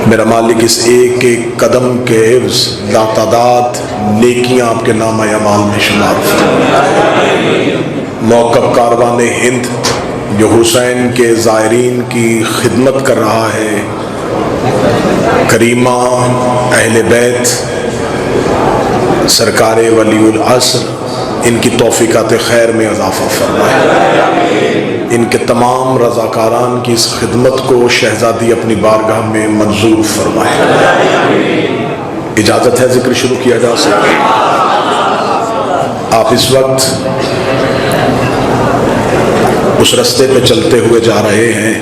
میرا مالک اس ایک ایک قدم کے حفظ لاتعداد نیکیاں آپ کے نام اعمال میں شمار فرمائے۔ موقف کاروان ہند جو حسین کے زائرین کی خدمت کر رہا ہے، کریمہ اہل بیت سرکار ولی العصر، ان کی توفیقات خیر میں اضافہ فرمائے، ان کے تمام رضاکاران کی اس خدمت کو شہزادی اپنی بارگاہ میں منظور فرمائے۔ اجازت ہے ذکر شروع کیا جا سکے؟ آپ اس وقت اس رستے پہ چلتے ہوئے جا رہے ہیں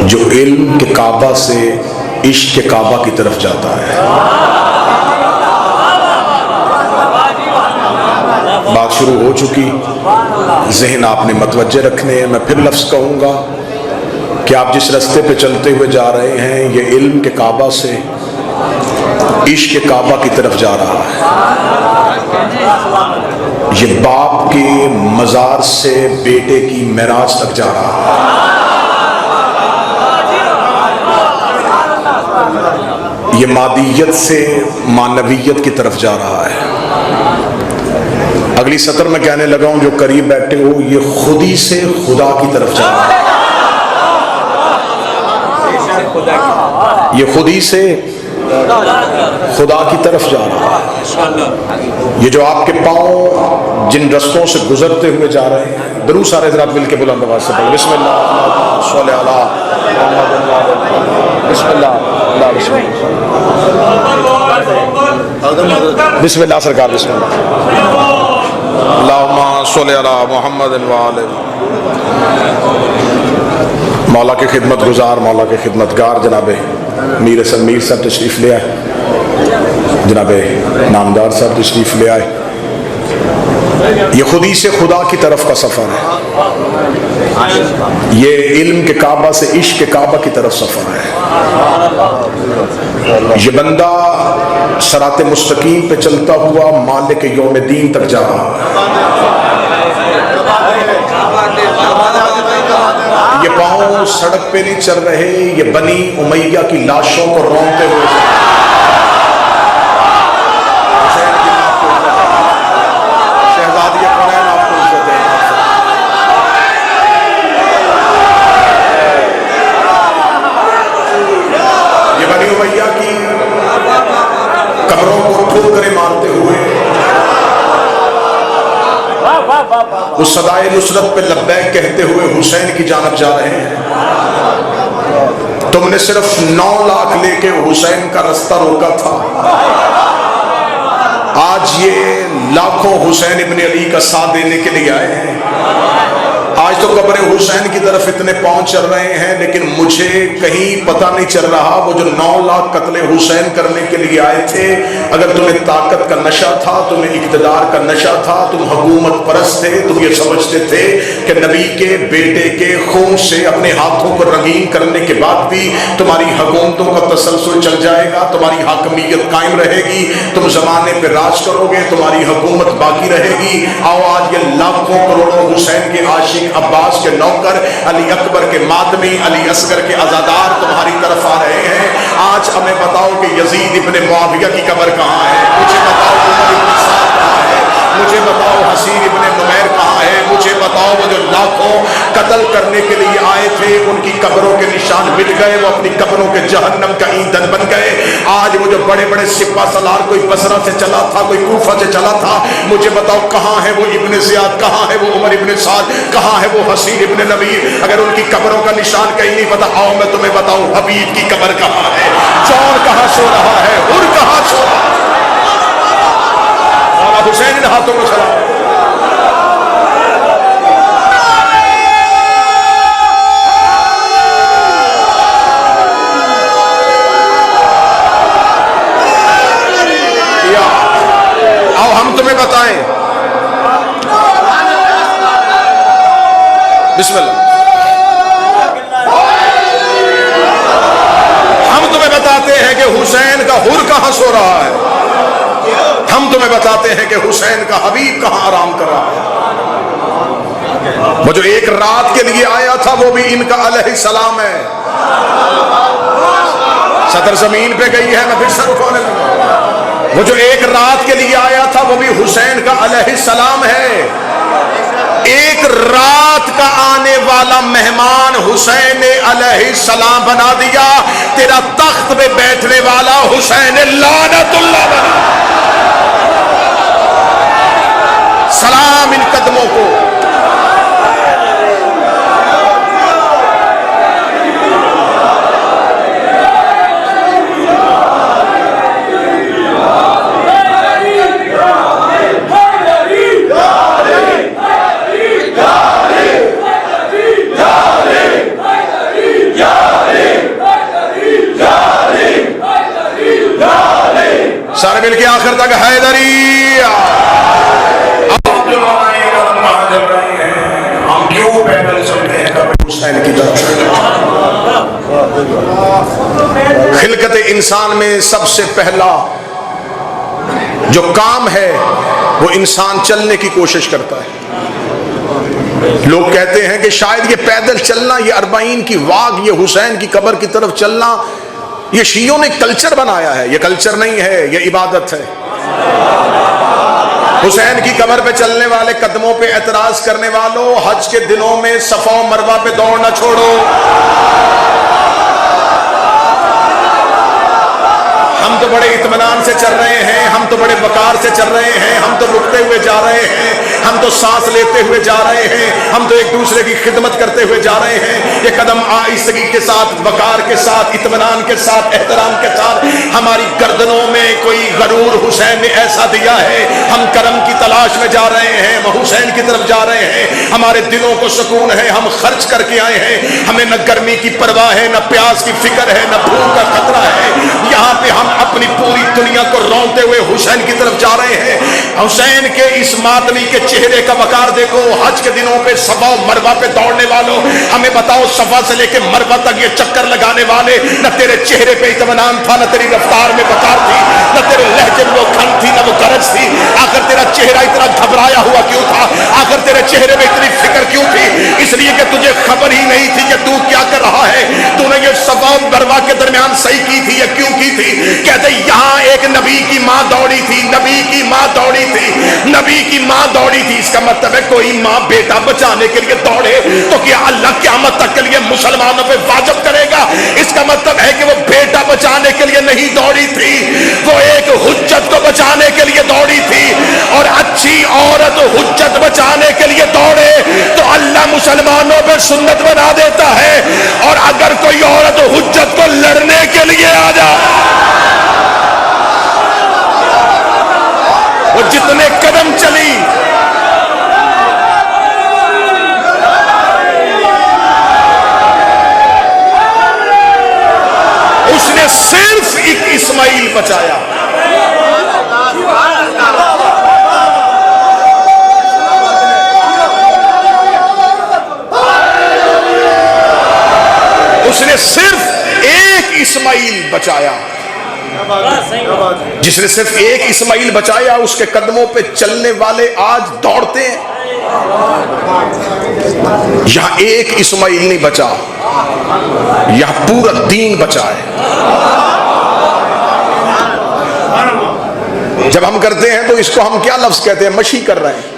جو علم کے کعبہ سے عشق کے کعبہ کی طرف جاتا ہے۔ بات شروع ہو چکی، ذہن آپ نے متوجہ رکھنے ہیں۔ میں پھر لفظ کہوں گا کہ آپ جس رستے پہ چلتے ہوئے جا رہے ہیں یہ علم کے کعبہ سے عشق کے کعبہ کی طرف جا رہا ہے۔ یہ باپ کے مزار سے بیٹے کی معراج تک جا رہا ہے۔ یہ مادیت سے معنویت کی طرف جا رہا ہے۔ اگلی سطر میں کہنے لگا ہوں جو قریب بیٹھے ہو، یہ خودی سے خدا کی طرف جا رہا ہے۔ یہ خودی سے خدا کی طرف جا رہا ہے۔ یہ جو آپ کے پاؤں جن رستوں سے گزرتے ہوئے جا رہے ہیں، درود سارے حضرات مل کے بلند آواز سے پڑھیں۔ بسم اللہ صلی اللہ بسم اللہ بسم اللہ سرکار بسم اللہ اللہم صلی علی محمد وآلہ۔ مولا کے خدمت گزار، مولا کے خدمتگار جناب میر سمیر صاحب تشریف لے آئے، جناب نامدار صاحب تشریف لے آئے۔ یہ خودی سے خدا کی طرف کا سفر ہے، یہ علم کے کعبہ سے عشق کے کعبہ کی طرف سفر ہے۔ یہ بندہ صراط مستقیم پہ چلتا ہوا مالک یوم دین تک جا رہا ہے۔ یہ پاؤں سڑک پہ نہیں چل رہے، یہ بنی امیہ کی لاشوں کو رونتے ہوئے اس صدائے نصرت پہ لبیک کہتے ہوئے حسین کی جانب جا رہے ہیں۔ تم نے صرف 9 لاکھ لے کے حسین کا رستہ روکا تھا، آج یہ لاکھوں حسین ابن علی کا ساتھ دینے کے لیے آئے ہیں۔ آج تو قبر حسین کی طرف اتنے پہنچ چل رہے ہیں، لیکن مجھے کہیں پتہ نہیں چل رہا وہ جو 9 لاکھ قتل حسین کرنے کے لیے آئے تھے، اگر تمہیں طاقت کا نشہ تھا، تمہیں اقتدار کا نشہ تھا، تم حکومت پرست تھے، تم یہ سمجھتے تھے کہ نبی کے بیٹے کے خون سے اپنے ہاتھوں کو رنگین کرنے کے بعد بھی تمہاری حکومتوں کا تسلسل چل جائے گا، تمہاری حاکمیت قائم رہے گی، تم زمانے پہ راج کرو گے، تمہاری حکومت باقی رہے گی۔ آؤ آج یہ لاکھوں کروڑوں حسین کے عاشق، عباس کے نوکر، علی اکبر کے ماتمی، علی اصغر کے عزادار تمہاری طرف آ رہے ہیں۔ آج ہمیں بتاؤ کہ یزید ابن معاویہ کی قبر کہاں ہے؟ مجھے بتاؤ عمر ابن سعد کہاں ہے؟ مجھے بتاؤ حسین ابن نمیر کہاں ہے؟ مجھے بتاؤ وہ جو لاکھوں قتل کرنے کے لیے آئے تھے ان کی قبروں کے نشان مٹ گئے، وہ اپنی قبروں کے جہنم کا ایندھن بن گئے۔ آج وہ جو بڑے بڑے سپہ سالار، کوئی بصرہ سے چلا تھا، کوئی کوفہ سے چلا تھا، مجھے بتاؤ کہاں ہے وہ ابن زیاد، کہاں ہے وہ عمر ابن سعد، کہاں ہے وہ حسین ابن نمیر؟ اگر ان کی قبروں کا نشان کہیں نہیں پتا، آؤ میں تمہیں بتاؤں حبیب کی قبر کہاں ہے، جون کہاں سو رہا ہے، حر کہاں سو رہا ہے۔ مولا حسین ان ہاتھوں کو سلام۔ آؤ ہم تمہیں بتائیں، بسم اللہ، ہم تمہیں بتاتے ہیں کہ حسین کا حر کہاں سو رہا ہے، ہم تمہیں بتاتے ہیں کہ حسین کا حبیب کہاں آرام کر رہا ہے۔ وہ جو ایک رات کے لیے آیا تھا وہ بھی ان کا علیہ السلام ہے. صدر زمین پہ گئی ہے میں پھر سر اٹھانے لگا. وہ جو ایک رات کے لیے آیا تھا وہ بھی حسین کا علیہ السلام ہے. ایک رات کا آنے والا مہمان حسین علیہ السلام بنا دیا. تیرا تخت پہ بیٹھنے والا حسین لعنت اللہ بنا. سلام ان قدموں کو. سارے مل کے آخر تک حیدری. اب جو رہے ہیں ہم کیوں پیدل چلتے ہیں حسین کی طرف. خلقت انسان میں سب سے پہلا جو کام ہے وہ انسان چلنے کی کوشش کرتا ہے. لوگ کہتے ہیں کہ شاید یہ پیدل چلنا، یہ 40 کی واک، یہ حسین کی قبر کی طرف چلنا یہ شیعوں نے کلچر بنایا ہے. یہ کلچر نہیں ہے، یہ عبادت ہے. حسین کی قبر پہ چلنے والے، قدموں پہ اعتراض کرنے والوں، حج کے دنوں میں صفا و مروہ پہ دوڑنا چھوڑو. ہم تو بڑے اطمینان سے چل رہے ہیں، ہم تو بڑے وقار سے چل رہے ہیں، ہم تو رکتے ہوئے جا رہے ہیں، ہم تو سانس لیتے ہوئے جا رہے ہیں، ہم تو ایک دوسرے کی خدمت کرتے ہوئے جا رہے ہیں. یہ قدم آہستگی کے ساتھ، وقار کے ساتھ، اطمینان کے ساتھ، احترام کے ساتھ. ہماری گردنوں میں کوئی غرور حسین نے ایسا دیا ہے. ہم کرم کی تلاش میں جا رہے ہیں، ہم حسین کی طرف جا رہے ہیں. ہمارے دلوں کو سکون ہے، ہم خرچ کر کے آئے ہیں. ہمیں نہ گرمی کی پرواہ ہے، نہ پیاس کی فکر ہے، نہ بھوک کا خطرہ ہے. یہاں پہ ہم اپنی پوری دنیا کو رونتے ہوئے حسین کی طرف جا رہے ہیں. حسین کے اس ماتمی کے چہرے کا وقار دیکھو. حج کے دنوں پہ صفا و مروہ پہ دوڑنے والوں، ہمیں بتاؤ صفا سے لے کے مروہ تک یہ چکر لگانے والے، نہ تیرے چہرے پہ اطمینان تھا، نہ تیری رفتار میں وقار تھی، نہ تیرے لہجے میں وہ کھن تھی، نہ وہ گرج تھی. آخر تیرا چہرہ اتنا گھبرایا ہوا کیوں تھا؟ آخر تیرے چہرے میں اتنی فکر کیوں تھی؟ اس لیے کہ تجھے خبر ہی نہیں تھی کہ تو کیا کر رہا ہے. تو نے یہ صفا و مروہ کے درمیان صحیح کی تھی یا کیوں کی تھی؟ کہتے یہاں ایک نبی کی ماں دوڑی تھی، نبی کی ماں دوڑی تھی، نبی کی ماں دوڑی تھی. اس کا مطلب ہے کوئی ماں بیٹا بچانے کے لیے دوڑے تو کیا اللہ قیامت تک کے لیے مسلمانوں پہ واجب کرے گا؟ اس کا مطلب ہے کہ وہ بیٹا بچانے کے لیے نہیں دوڑی تھی، وہ ایک حجت کو بچانے کے لیے دوڑی تھی. اور اچھی عورت حجت بچانے کے لیے دوڑے تو اللہ مسلمانوں پہ سنت بنا دیتا ہے. اور اگر کوئی عورت حجت کو لڑنے کے لیے آ جائے، وہ جتنے قدم چلی اس نے صرف ایک اسماعیل بچایا. اس نے صرف ایک اسماعیل بچایا. جس نے صرف ایک اسماعیل بچایا اس کے قدموں پہ چلنے والے آج دوڑتے ہیں. یہاں ایک اسماعیل نہیں بچا، یہاں پورا دین بچا ہے. جب ہم کرتے ہیں تو اس کو ہم کیا لفظ کہتے ہیں؟ مشی کر رہے ہیں.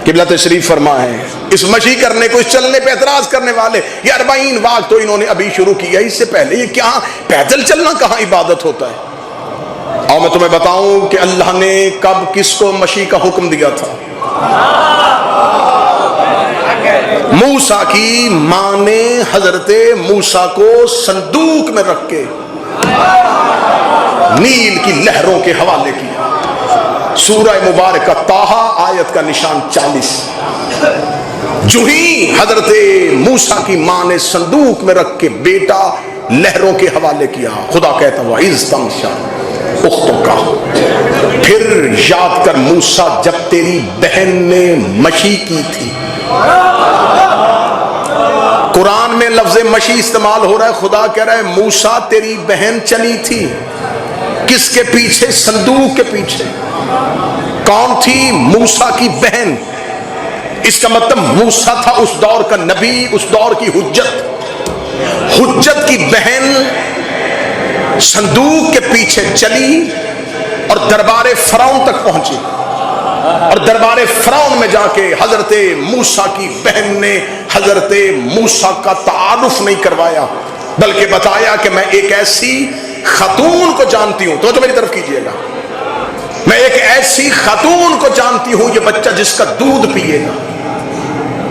قبلہ تشریف فرما ہے اس مشی کرنے کو، اس چلنے پہ اعتراض کرنے والے. یہ 40 واق تو انہوں نے ابھی شروع کیا، اس سے پہلے یہ کیا پیدل چلنا کہاں عبادت ہوتا ہے؟ اور میں تمہیں بتاؤں کہ اللہ نے کب کس کو مشی کا حکم دیا تھا. موسیٰ کی ماں نے حضرت موسیٰ کو صندوق میں رکھ کے نیل کی لہروں کے حوالے کیا. سورہ مبارکہ طٰہٰ آیت کا نشان 40. جو ہی حضرت موسیٰ کی ماں نے صندوق میں رکھ کے بیٹا لہروں کے حوالے کیا، خدا کہتا ہوا اِذ تمشیٰ اختک کا، پھر یاد کر موسیٰ جب تیری بہن نے مشی کی تھی. قرآن میں لفظ مشی استعمال ہو رہا ہے. خدا کہہ رہا ہے موسیٰ تیری بہن چلی تھی. کس کے پیچھے؟ صندوق کے پیچھے. کون تھی؟ موسیٰ کی بہن. اس کا مطلب موسیٰ تھا اس دور کا نبی، اس دور کی حجت کی بہن صندوق کے پیچھے چلی اور دربار فرعون تک پہنچی، اور دربار فرعون میں جا کے حضرت موسیٰ کی بہن نے حضرت موسیٰ کا تعارف نہیں کروایا، بلکہ بتایا کہ میں ایک ایسی خاتون کو جانتی ہوں، تو میری طرف کیجئے گا، میں ایک ایسی خاتون کو جانتی ہوں یہ بچہ جس کا دودھ پیے گا۔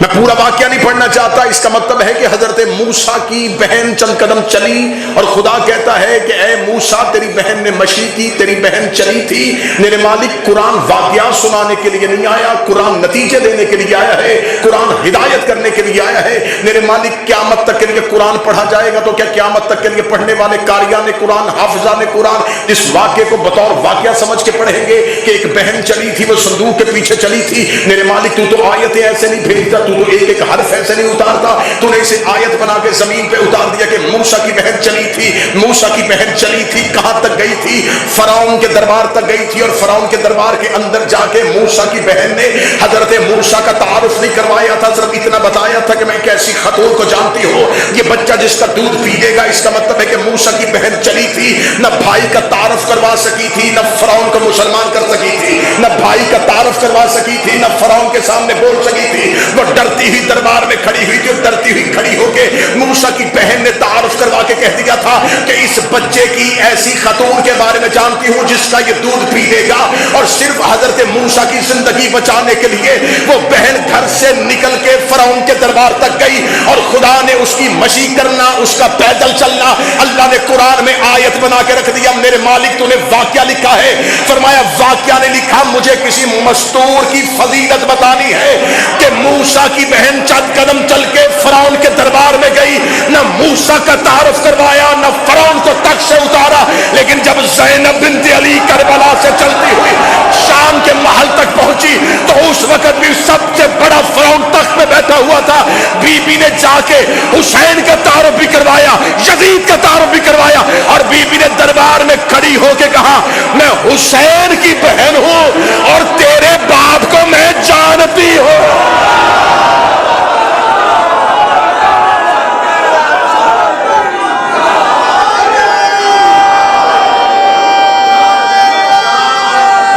میں پورا واقعہ نہیں پڑھنا چاہتا، اس کا مطلب ہے کہ حضرت موسیٰ کی بہن چند قدم چلی اور خدا کہتا ہے کہ اے موسیٰ تیری بہن نے مشی کی، تیری بہن چلی تھی۔ میرے مالک قرآن واقعہ سنانے کے لیے نہیں آیا، قرآن نتیجے دینے کے لیے آیا ہے، قرآن ہدایت کرنے کے لیے آیا ہے۔ میرے مالک قیامت تک کے لیے قرآن پڑھا جائے گا تو کیا قیامت تک کے لیے پڑھنے والے قاریان قرآن، حافظان قرآن اس واقعے کو بطور واقعہ سمجھ کے پڑھیں گے کہ ایک بہن چلی تھی، وہ صندوق کے پیچھے چلی تھی۔ میرے مالک تو آیتیں ایسے نہیں بھیجتا، تو ایک ایک حرف ایسے نہیں اتارتا، تو نے اسے آیت بنا کے زمین پہ اتار دیا کہ موسیٰ کی بہن چلی تھی۔ موسیٰ کی بہن چلی تھی، کہاں تک گئی تھی؟ فرعون کے دربار تک گئی تھی، اور فرعون کے دربار کے اندر جا کے موسیٰ کی بہن نے حضرت موسیٰ کا تعارف نہیں کروایا تھا، صرف اتنا بتایا تھا کہ میں ایک ایسی خاتون کو جانتی ہوں یہ بچہ جس کا دودھ پیے گا۔ اس کا مطلب ہے کہ موسیٰ کی بہن چلی تھی، نہ بھائی کا تعارف کروا سکی تھی، نہ فرعون کو مسلمان کر سکی تھی، نہ بھائی کا تعارف کروا سکی تھی، نہ فرعون کے سامنے بول سکی تھی۔ وہ ڈرتی ہوئی دربار میں کھڑی ہوئی تھی، اور ڈرتی ہوئی کھڑی ہو کے موسیٰ کی بہن نے تعارف کروا کے کہہ دیا تھا کہ اس بچے کی ایسی خاتون کے بارے میں جانتی ہوں جس کا یہ دودھ پی لے گا۔ اور صرف حضرت موسیٰ کی زندگی بچانے کے لیے وہ بہن گھر سے نکل کے فرعون کے دربار تک گئی، اور خدا نے اس کی مشی کرنا، اس کا پیدل چلنا اللہ نے قرآن میں آیت بنا کے رکھ دیا۔ میرے مالک تو نے واقعہ لکھا ہے، فرمایا واقعہ نے لکھا، مجھے کسی مستور کی فضیلت بتانی ہے کہ موسیٰ کی بہن چند قدم چل کے فرعون کے دربار میں گئی، نہ موسیٰ کا تعارف کروایا، نہ فرعون کو تخت سے اتارا، لیکن جب زینب بنت علی کربلا سے چلتی ہوئی شام کے محل تک پہنچی تو اس وقت بھی سب سے بڑا فرعون تخت پہ بیٹھا ہوا تھا۔ بی بی نے جا کے حسین کا تعارف بھی کروایا، یزید کا تعارف بھی کروایا، اور بی بی نے دربار میں کھڑی ہو کے کہا میں حسین کی بہن ہوں اور تیرے باپ کو میں جانتی ہوں۔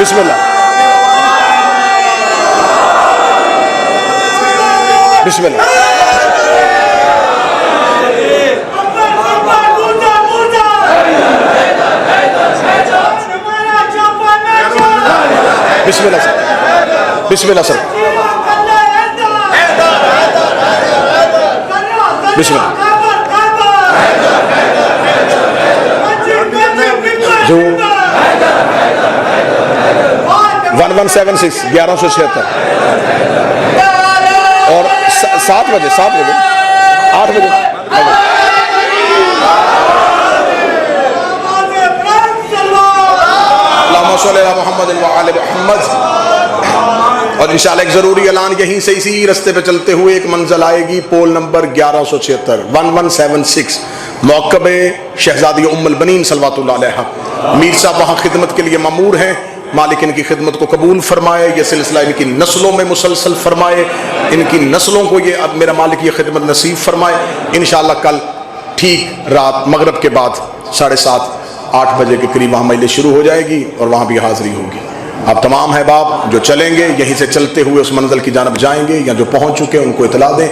بسم اللہ، بسم اللہ، بسم اللہ سر، بسم اللہ سر، بسم اللہ جو 1176 1176 اور 7 بجے 8 بجے اللہم صلی علی محمد وآل محمد۔ اور انشاءاللہ ایک ضروری اعلان، یہیں سے اسی رستے پہ چلتے ہوئے ایک منزل آئے گی، پول نمبر 1176 1176، موقب شہزادی ام البنین صلوات اللہ علیہ۔ میر صاحب وہاں خدمت کے لیے مامور ہیں، مالک ان کی خدمت کو قبول فرمائے، یہ سلسلہ ان کی نسلوں میں مسلسل فرمائے، ان کی نسلوں کو یہ اب میرا مالک یہ خدمت نصیب فرمائے۔ انشاءاللہ کل ٹھیک رات مغرب کے بعد 7:30 8 بجے کے قریب وہاں مجلس شروع ہو جائے گی اور وہاں بھی حاضری ہوگی۔ آپ تمام احباب جو چلیں گے یہیں سے چلتے ہوئے اس منزل کی جانب جائیں گے، یا جو پہنچ چکے ان کو اطلاع دیں،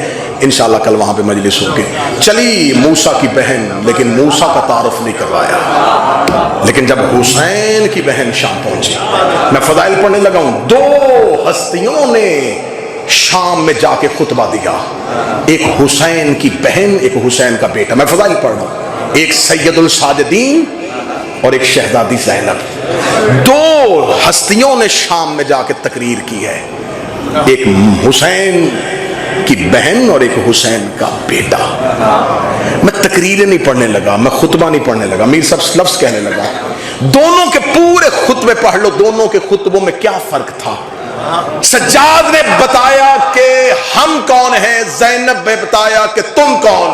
انشاءاللہ کل وہاں پہ مجلس ہوگی۔ چلی موسیٰ کی بہن، لیکن موسیٰ کا تعارف نہیں کروایا۔ لیکن جب حسین کی بہن شام پہنچی، میں فضائل پڑھنے لگا ہوں، 2 ہستیوں نے شام میں جا کے خطبہ دیا، ایک حسین کی بہن، ایک حسین کا بیٹا۔ میں فضائل پڑھ رہا ہوں، ایک سید الساجدین اور ایک شہزادی زینب، 2 ہستیوں نے شام میں جا کے تقریر کی ہے، ایک حسین کی بہن اور ایک حسین کا بیٹا۔ میں تقریریں نہیں پڑھنے لگا، میں خطبہ نہیں پڑھنے لگا، میر صاحب لفظ کہنے لگا، دونوں کے پورے خطبے پڑھ لو، دونوں کے خطبوں میں کیا فرق تھا۔ سجاد نے بتایا کہ ہم کون ہیں، زینب نے بتایا کہ تم کون،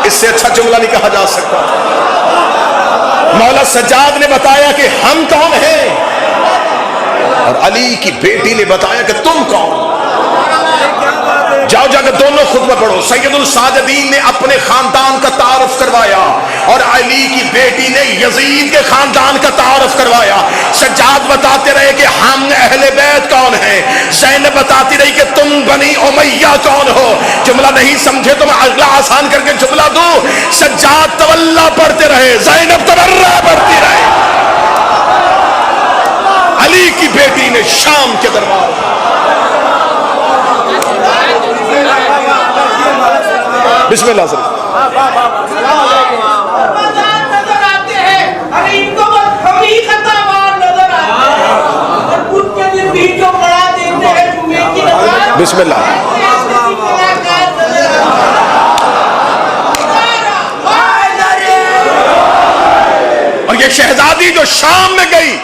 اس سے اچھا جملہ نہیں کہا جا سکتا۔ مولا سجاد نے بتایا کہ ہم کون ہیں، اور علی کی بیٹی نے بتایا کہ تم کون؟ جاؤ جا کے دونوں خطبہ پڑھو۔ سید الساجدین نے اپنے خاندان کا تعارف کروایا اور علی کی بیٹی نے یزید کے خاندان کا تعارف کروایا۔ سجاد بتاتے رہے کہ ہم اہل بیت کون ہیں، زینب بتاتی رہی کہ تم بنی امیہ کون ہو۔ جملہ نہیں سمجھے تو میں اگلا آسان کر کے جملہ دوں، سجاد تولا پڑھتے رہے، زینب تبرہ پڑھتی رہے۔ علی کی بیٹی نے شام کے دربار بسم اللہ سر نظر آتے ہیں، ارے ان کو ہم ہی خطاوار نظر آتے ہیں، اور بدھ کے دن بھی جو پڑھا دیتے ہیں جمعے کی نماز، بسم اللہ۔ اور یہ شہزادی جو شام میں گئی،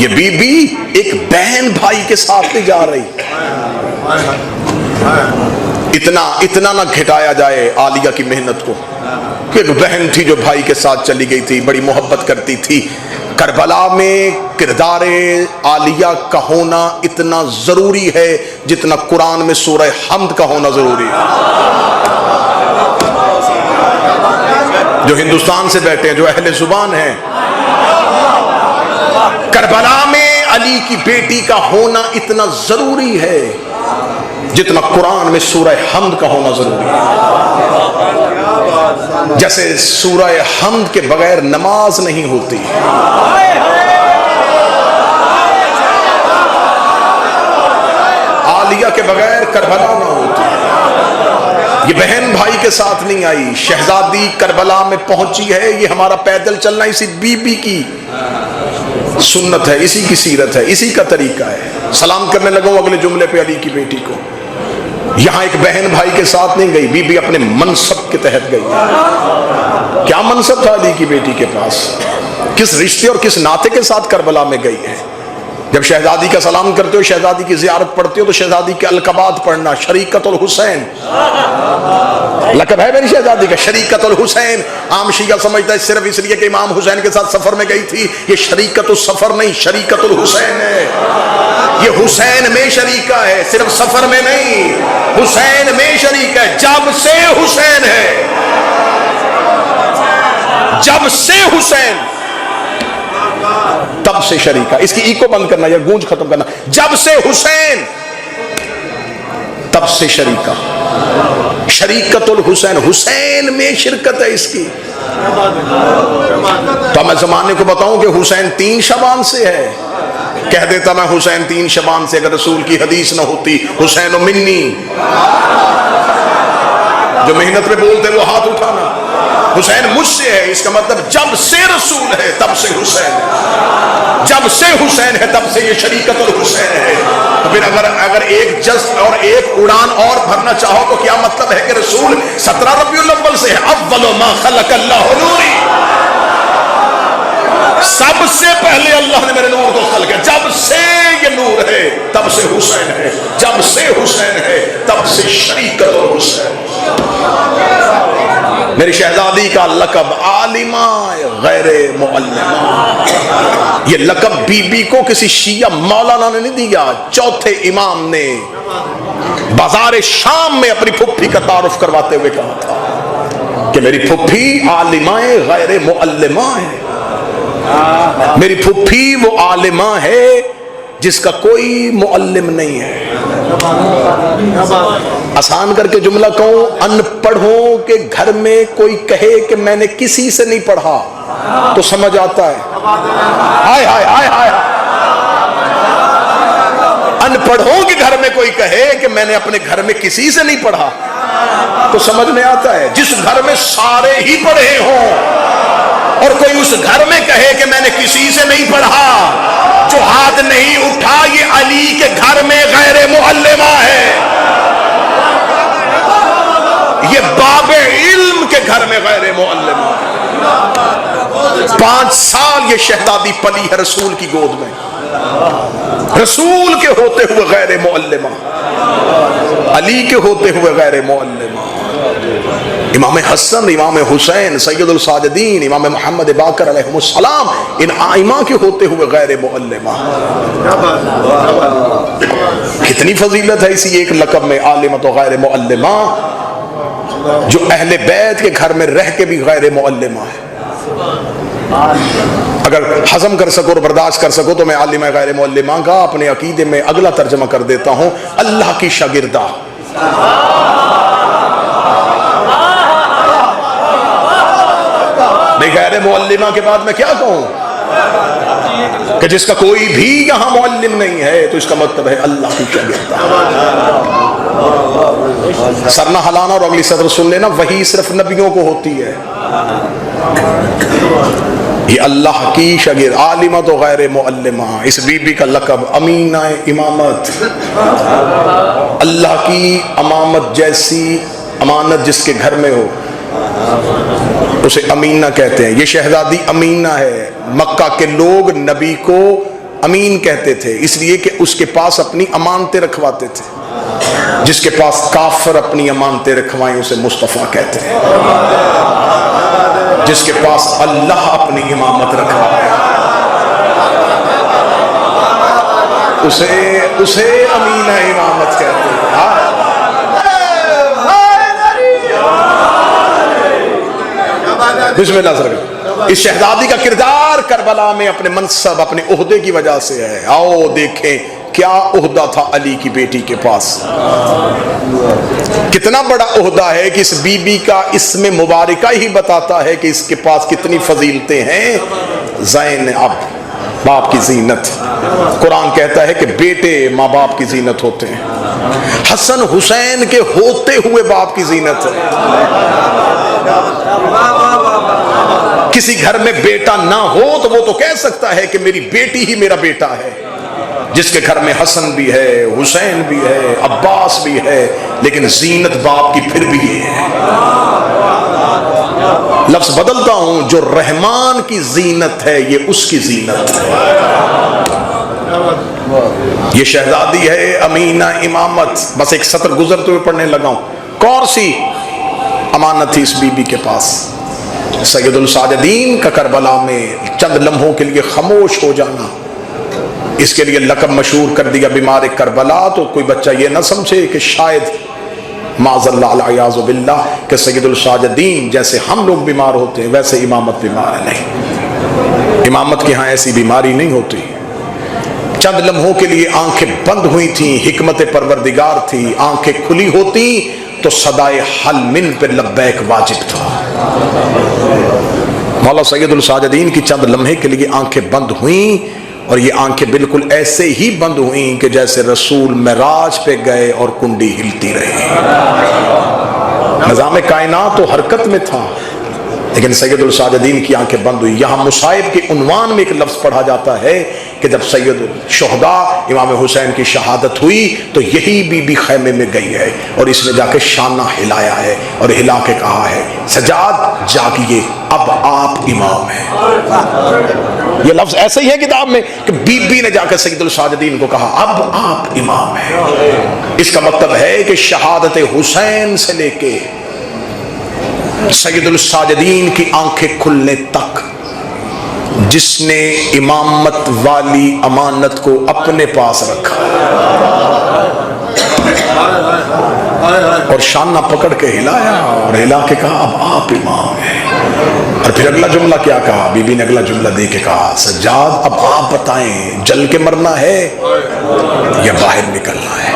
یہ بی بی ایک بہن بھائی کے ساتھ نہیں جا رہی۔ اتنا نہ گھٹایا جائے عالیہ کی محنت کو کہ ایک بہن تھی جو بھائی کے ساتھ چلی گئی تھی، بڑی محبت کرتی تھی۔ کربلا میں کردار عالیہ کا ہونا اتنا ضروری ہے جتنا قرآن میں سورہ حمد کا ہونا ضروری ہے۔ جو ہندوستان سے بیٹھے ہیں، جو اہل زبان ہیں، کربلا میں علی کی بیٹی کا ہونا اتنا ضروری ہے جتنا قرآن میں سورہ حمد کا ہونا ضروری ہے۔ جیسے سورہ حمد کے بغیر نماز نہیں ہوتی، عالیہ کے بغیر کربلا نہ ہوتی۔ یہ بہن بھائی کے ساتھ نہیں آئی، شہزادی کربلا میں پہنچی ہے۔ یہ ہمارا پیدل چلنا اسی بی بی کی سنت ہے، اسی کی سیرت ہے، اسی کا طریقہ ہے۔ سلام کرنے لگا ہوں اگلے جملے پہ علی کی بیٹی کو۔ یہاں ایک بہن بھائی کے ساتھ نہیں گئی، بی بی اپنے منصب کے تحت گئی۔ کیا منصب تھا علی کی بیٹی کے پاس؟ کس رشتے اور کس ناطے کے ساتھ کربلا میں گئی ہے؟ جب شہزادی کا سلام کرتے ہو، شہزادی کی زیارت پڑھتے ہو، تو شہزادی کے القابات پڑھنا۔ شریکت الحسین لقب ہے میری شہزادی کا، شریکت الحسین۔ عام شیعہ سمجھتا ہے صرف اس لیے کہ امام حسین کے ساتھ سفر میں گئی تھی۔ یہ شریکت السفر نہیں، شریکت الحسین ہے۔ یہ حسین میں شریکہ ہے، صرف سفر میں نہیں، حسین میں شریک ہے۔ جب سے حسین ہے، جب سے حسین، تب سے شریکہ۔ اس کی ایکو بند کرنا یا گونج ختم کرنا۔ جب سے حسین، تب سے شریکہ۔ شریکت الحسین، حسین میں شرکت ہے اس کی۔ تو میں زمانے کو بتاؤں کہ حسین 3 شعبان سے ہے، کہہ دیتا میں حسین 3 شعبان سے، اگر رسول کی حدیث نہ ہوتی۔ حسین و منی، جو محنت میں بولتے وہ ہاتھ اٹھانا۔ حسین مجھ سے ہے، اس کا مطلب جب سے رسول ہے تب سے حسین ہے، جب سے حسین ہے تب سے یہ شریکت الحسین ہے۔ تو پھر اگر ایک جست اور ایک اڑان اور بھرنا چاہو تو کیا مطلب ہے کہ رسول 17 ربیع الاول سے ہے؟ اول ما خلق اللہ نوری، سب سے پہلے اللہ نے میرے نور کو خلق کیا۔ جب سے یہ نور ہے تب سے حسین ہے، جب سے حسین ہے تب سے شریکت الحسین۔ میری شہزادی کا لقب عالمہ غیر معلمہ۔ یہ لقب بی بی کو کسی شیعہ مولانا نے نہیں دیا، چوتھے امام نے بازار شام میں اپنی پھپھی کا تعارف کرواتے ہوئے کہا تھا کہ میری پھپھی عالمہ غیر معلمہ ہے، میری پھپھی وہ عالمہ ہے جس کا کوئی معلم نہیں ہے۔ آسان کر کے جملہ کہوں، ان پڑھوں کے گھر میں کوئی کہے کہ میں نے کسی سے نہیں پڑھا تو سمجھ آتا ہے۔ ہائے ہائے ہائے ہائے۔ ان پڑھوں کے گھر میں کوئی کہے کہ میں نے اپنے گھر میں کسی سے نہیں پڑھا تو سمجھ میں آتا ہے۔ جس گھر میں سارے ہی پڑھے ہوں اور کوئی اس گھر میں کہے کہ میں نے کسی سے نہیں پڑھا، جو ہاتھ نہیں اٹھا یہ علی کے گھر میں غیر معلمہ ہے، یہ باب علم کے گھر میں غیر معلمہ ہے۔ 5 سال یہ شہزادی پلی ہے رسول کی گود میں، رسول کے ہوتے ہوئے غیر معلمہ، علی کے ہوتے ہوئے غیر معلمہ۔ امام حسن، امام حسین، سید الساجدین، امام محمد باقر علیہ السلام، ان آئمہ کے ہوتے ہوئے غیر معلمہ۔ کتنی فضیلت ہے اسی ایک لقب میں، عالمہ تو غیر معلمہ، جو اہل بیت کے گھر میں رہ کے بھی غیر معلمہ ہے۔ اگر ہضم کر سکو اور برداشت کر سکو تو میں عالمہ غیر معلمہ کا اپنے عقیدے میں اگلا ترجمہ کر دیتا ہوں، اللہ کی شاگردہ۔ نہیں، غیر معلمہ کے بعد میں کیا کہوں کہ جس کا کوئی بھی یہاں معلم نہیں ہے تو اس کا مطلب ہے اللہ کی شاگردہ۔ سر نہ ہلانا اور اگلی سطر سن لینا، وہی صرف نبیوں کو ہوتی ہے۔ یہ اللہ کی شاگرد، عالمہ تو غیر معلمہ۔ اس بی بی کا لقب امینہ امامت، اللہ کی امامت جیسی امانت جس کے گھر میں ہو اسے امینہ کہتے ہیں۔ یہ شہزادی امینہ ہے۔ مکہ کے لوگ نبی کو امین کہتے تھے اس لیے کہ اس کے پاس اپنی امانتیں رکھواتے تھے۔ جس کے پاس کافر اپنی امانتیں رکھوائیں اسے مصطفیٰ کہتے ہیں۔ جس کے پاس اللہ اپنی امامت رکھوائے اسے امینہ امامت کہتے ہیں۔ بسم اللہ سر۔ اس شہزادی کا کردار کربلا میں اپنے منصب، اپنے عہدے کی وجہ سے ہے۔ آؤ دیکھیں کیا عہدہ تھا علی کی بیٹی کے پاس، کتنا بڑا عہدہ ہے کہ اس بی بی کا اسم مبارکہ ہی بتاتا ہے کہ اس کے پاس کتنی فضیلتیں ہیں۔ زینب، باپ کی زینت۔ قرآن کہتا ہے کہ بیٹے ماں باپ کی زینت ہوتے ہیں۔ حسن حسین کے ہوتے ہوئے باپ کی زینت ہے۔ کسی گھر میں بیٹا نہ ہو تو وہ تو کہہ سکتا ہے کہ میری بیٹی ہی میرا بیٹا ہے۔ جس کے گھر میں حسن بھی ہے، حسین بھی ہے، عباس بھی ہے، لیکن زینت باپ کی پھر بھی یہ ہے۔ لفظ بدلتا ہوں، جو رحمان کی زینت ہے یہ اس کی زینت ہے۔ یہ شہزادی ہے امینہ امامت۔ بس ایک سطر گزرتے ہوئے پڑھنے لگا ہوں۔ کون سی امانت تھی اس بی بی کے پاس؟ سید الساجدین کا کربلا میں چند لمحوں کے لیے خاموش ہو جانا، اس کے لیے لقب مشہور کر دیا بیمار کربلا۔ تو کوئی بچہ یہ نہ سمجھے کہ شاید معاذ اللہ العیاذ باللہ کہ سید الساجدین جیسے ہم لوگ بیمار ہوتے ہیں ویسے امامت بیمار ہے۔ نہیں، امامت کے ہاں ایسی بیماری نہیں ہوتی۔ چند لمحوں کے لیے آنکھیں بند ہوئی تھیں، حکمت پروردگار تھی۔ آنکھیں کھلی ہوتی تو صدائے حل من پر لبیک واجب تھا۔ مولا سید الساجدین کی چند لمحے کے لیے آنکھیں بند ہوئیں، اور یہ آنکھیں بالکل ایسے ہی بند ہوئیں کہ جیسے رسول معراج پہ گئے اور کنڈی ہلتی رہی۔ نظام کائنات تو حرکت میں تھا لیکن سید الساجدین کی آنکھیں بند ہوئی۔ یہاں مصائب کے عنوان میں ایک لفظ پڑھا جاتا ہے کہ جب سید الشہداء امام حسین کی شہادت ہوئی تو یہی بی بی خیمے میں گئی ہے اور اس نے جا کے شانہ ہلایا ہے اور ہلا کے کہا ہے سجاد جاگیے، اب آپ امام ہیں۔ یہ لفظ ایسے ہی ہے کتاب میں کہ بی بی نے جا کے سید الساجدین کو کہا اب آپ امام ہیں۔ اس کا مطلب ہے کہ شہادت حسین سے لے کے سید الساجدین کی آنکھیں کھلنے تک جس نے امامت والی امانت کو اپنے پاس رکھا اور شانہ پکڑ کے ہلایا اور ہلا کے کہا اب آپ امام ہیں۔ اور پھر اگلا جملہ کیا کہا؟ بی بی نے اگلا جملہ دے کے کہا سجاد اب آپ بتائیں جل کے مرنا ہے یا باہر نکلنا ہے؟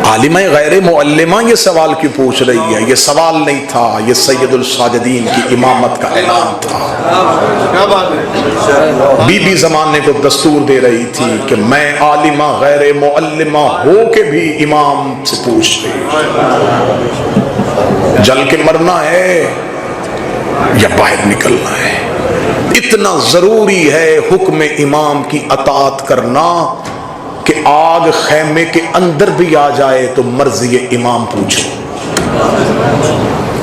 عالمہ غیر معلمہ یہ سوال کیوں پوچھ رہی ہے؟ یہ سوال نہیں تھا، یہ سید الساجدین کی امامت کا اعلان تھا۔ بی بی زمانے کو دستور دے رہی تھی کہ میں عالمہ غیر معلمہ ہو کے بھی امام سے پوچھ رہی ہوں جل کے مرنا ہے یا باہر نکلنا ہے؟ اتنا ضروری ہے حکم امام کی اطاعت کرنا کہ آگ خیمے کے اندر بھی آ جائے تو مرضی امام پوچھو۔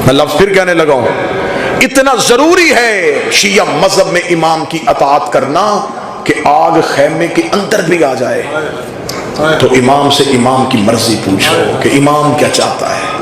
میں لفظ پھر کہنے لگا ہوں، اتنا ضروری ہے شیعہ مذہب میں امام کی اطاعت کرنا کہ آگ خیمے کے اندر بھی آ جائے تو امام سے امام کی مرضی پوچھو کہ امام کیا چاہتا ہے۔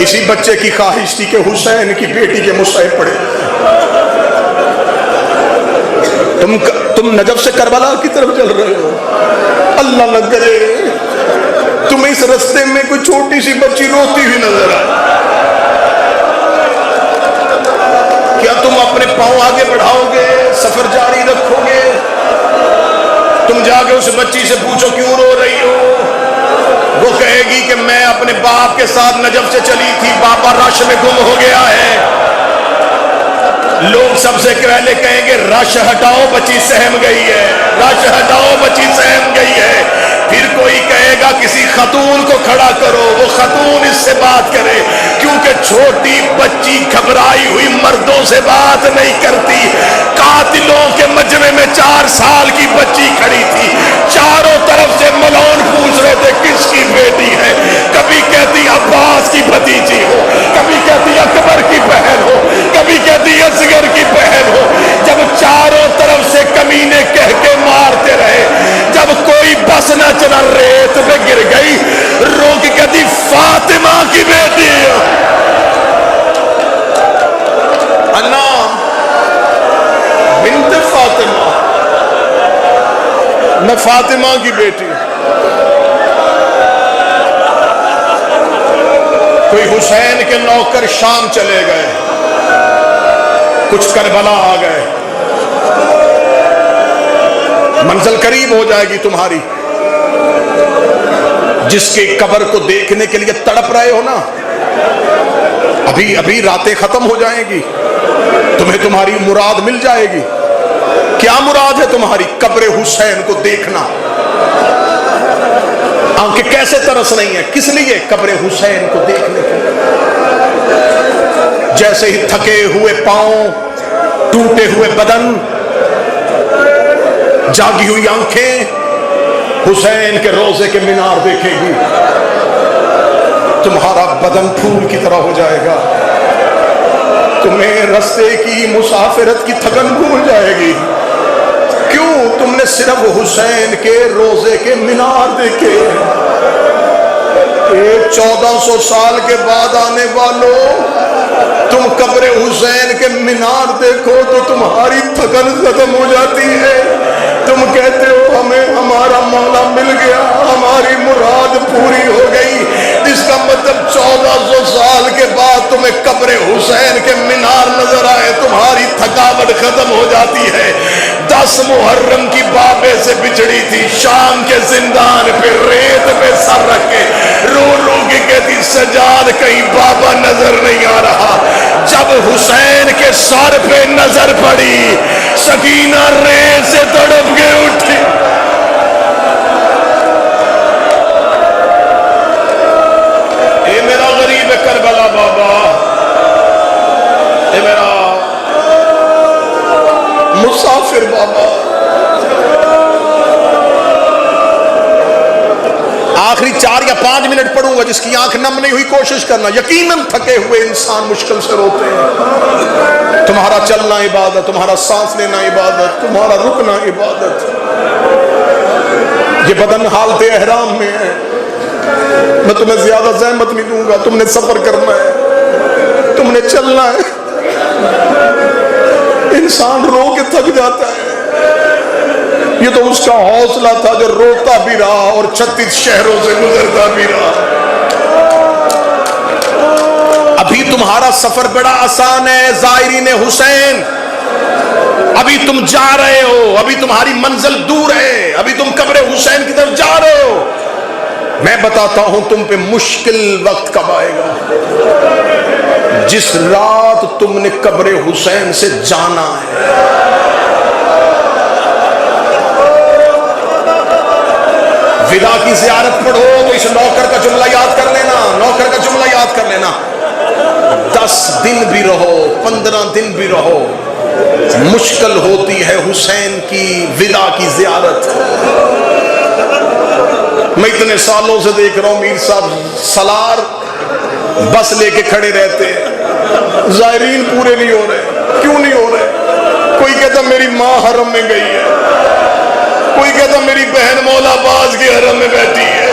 اسی بچے کی خواہش تھی کہ حسین کی بیٹی کے مصحف پڑھے. تم نجف سے کربلا کی طرف چل رہے ہو. اللہ نہ کرے تمہیں اس رستے میں کوئی چھوٹی سی بچی روتی ہوئی نظر آئے. کیا تم اپنے پاؤں آگے بڑھاؤ گے, سفر جاری رکھو گے؟ تم جا کے اس بچی سے پوچھو کیوں رو رہی ہو, وہ کہے گی کہ میں اپنے باپ کے ساتھ نجف سے چلی تھی, پاپا رش میں گم ہو گیا ہے. لوگ سب سے پہلے کہیں گے رش ہٹاؤ بچی سہم گئی ہے, رش ہٹاؤ بچی سہم گئی ہے. پھر کوئی کہے گا کسی خاتون کو کھڑا کرو, وہ خاتون اس سے بات کرے, کیونکہ چھوٹی بچی گھبرائی ہوئی مردوں سے بات نہیں کرتی. قاتلوں کے مجمع میں 4 سال کی بچی کھڑی تھی, چاروں طرف سے ملون پوچھ رہے تھے کس کی بیٹی ہے. کبھی کہتی عباس کی بھتیجی ہو, کبھی کہتی اکبر کی بہن ہو, کبھی کہتی اصغر کی بہن ہو. جب چاروں طرف سے کمینے کہہ کے مارتے رہے, جب کوئی بس نہ چلا, ریت میں گر گئی, رو کے کہتی فاطمہ کی بیٹی ہو. انام بنت فاطمہ, میں فاطمہ کی بیٹی. کوئی حسین کے نوکر شام چلے گئے, کچھ کربلا آ گئے, منزل قریب ہو جائے گی تمہاری. جس کی قبر کو دیکھنے کے لیے تڑپ رہے ہو نا, ابھی راتیں ختم ہو جائیں گی, تمہیں تمہاری مراد مل جائے گی. کیا مراد ہے تمہاری؟ قبر حسین کو دیکھنا. آنکھیں کیسے ترس رہی ہیں, کس لیے؟ قبر حسین کو دیکھنے کے لیے. جیسے ہی تھکے ہوئے پاؤں, ٹوٹے ہوئے بدن, جاگی ہوئی آنکھیں حسین کے روضے کے مینار دیکھے گی, تمہارا بدن پھول کی طرح ہو جائے گا. تمہیں رستے کی مسافرت کی تھکن بھول جائے گی. کیوں؟ تم نے صرف حسین کے روضے کے مینار دیکھے. 1400 سال کے بعد آنے والوں, تم قبر حسین کے مینار دیکھو تو تمہاری تھکن ختم ہو جاتی ہے. تم کہتے ہو ہمیں ہمارا مولا مل گیا, ہماری مراد پوری ہو گئی. اس کا مطلب 1400 سال کے بعد تمہیں قبر حسین کے مینار نظر آئے, تمہاری تھکاوٹ ختم ہو جاتی ہے. 10 محرم کی بابے سے بچھڑی تھی, شام کے زندان پہ ریت پہ سر رکھ کے رو رو کے کہتی سجاد کہیں بابا نظر نہیں آ رہا. جب حسین کے سر پہ نظر پڑی, سکینہ ریت سے تڑپ کے اٹھی. اے میرا غریب کربلا بابا, اے میرا مسافر بابا. آخری 4 یا 5 منٹ پڑھوں گا, جس کی آنکھ نم نہیں ہوئی کوشش کرنا. یقیناً تھکے ہوئے انسان مشکل سے روتے ہیں. تمہارا چلنا عبادت, تمہارا سانس لینا عبادت, تمہارا رکنا عبادت. یہ بدن حالت احرام میں ہے. میں تمہیں زیادہ زحمت نہیں دوں گا, تم نے سفر کرنا ہے, تم نے چلنا ہے. انسان رو کے تھک جاتا ہے. یہ تو اس کا حوصلہ تھا جو روتا بھی رہا اور 36 شہروں سے گزرتا بھی رہا. ابھی تمہارا سفر بڑا آسان ہے زائرین حسین. ابھی تم جا رہے ہو, ابھی تمہاری منزل دور ہے, ابھی تم قبر حسین کی طرف جا رہے ہو. میں بتاتا ہوں تم پہ مشکل وقت کب آئے گا. جس رات تم نے قبر حسین سے جانا ہے, ودا کی زیارت پڑھو تو اس نوکر کا جملہ یاد کر لینا, نوکر کا جملہ یاد کر لینا. 10 دن بھی رہو, 15 دن بھی رہو, مشکل ہوتی ہے حسین کی ودا کی زیارت. میں اتنے سالوں سے دیکھ رہا ہوں میر صاحب سالار بس لے کے کھڑے رہتے ہیں, زائرین پورے نہیں ہو رہے. کیوں نہیں ہو رہے؟ کوئی کہتا میری ماں حرم میں گئی ہے, کوئی کہتا میری بہن مولا باز کے حرم میں بیٹھی ہے.